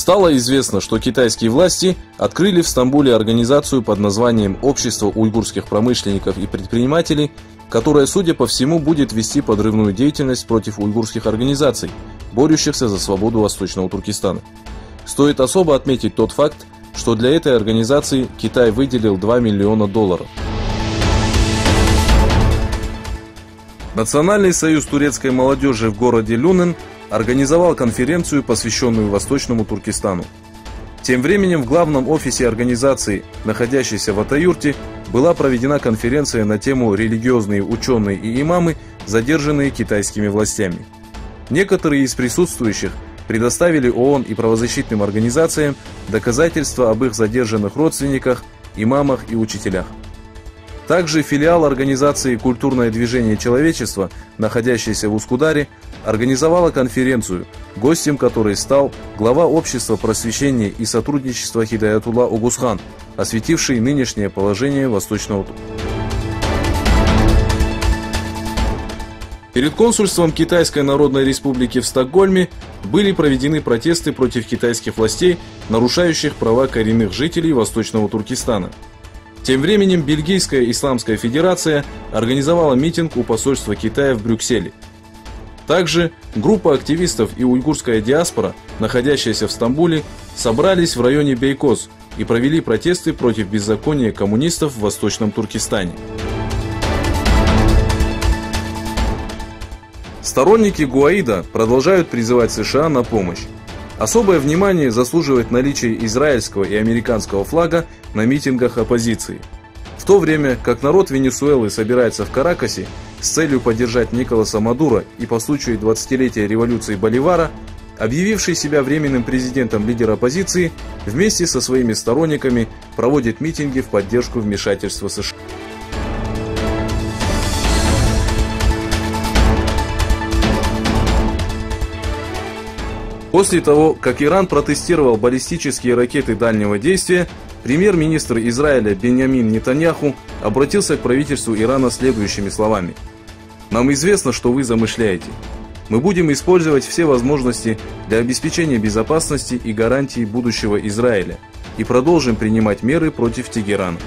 Стало известно, что китайские власти открыли в Стамбуле организацию под названием «Общество уйгурских промышленников и предпринимателей», которая, судя по всему, будет вести подрывную деятельность против уйгурских организаций, борющихся за свободу Восточного Туркестана. Стоит особо отметить тот факт, что для этой организации Китай выделил $2 миллиона. Национальный союз турецкой молодежи в городе Люнен организовал конференцию, посвященную Восточному Туркестану. Тем временем в главном офисе организации, находящейся в Атаюрте, была проведена конференция на тему «Религиозные ученые и имамы, задержанные китайскими властями». Некоторые из присутствующих предоставили ООН и правозащитным организациям доказательства об их задержанных родственниках, имамах и учителях. Также филиал организации «Культурное движение человечества», находящийся в Ускударе, организовала конференцию, гостем которой стал глава Общества просвещения и сотрудничества Хидаятулла Огузхан, осветивший нынешнее положение Восточного Туркестана. Перед консульством Китайской Народной Республики в Стокгольме были проведены протесты против китайских властей, нарушающих права коренных жителей Восточного Туркестана. Тем временем Бельгийская Исламская Федерация организовала митинг у посольства Китая в Брюсселе. Также группа активистов и уйгурская диаспора, находящаяся в Стамбуле, собрались в районе Бейкоз и провели протесты против беззакония коммунистов в Восточном Туркестане. Сторонники Гуаида продолжают призывать США на помощь. Особое внимание заслуживает наличие израильского и американского флага на митингах оппозиции. В то время как народ Венесуэлы собирается в Каракасе с целью поддержать Николаса Мадуро и по случаю 20-летия революции Боливара, объявивший себя временным президентом лидер оппозиции, вместе со своими сторонниками проводит митинги в поддержку вмешательства США. После того, как Иран протестировал баллистические ракеты дальнего действия, премьер-министр Израиля Биньямин Нетаньяху обратился к правительству Ирана следующими словами: «Нам известно, что вы замышляете. Мы будем использовать все возможности для обеспечения безопасности и гарантии будущего Израиля и продолжим принимать меры против Тегерана».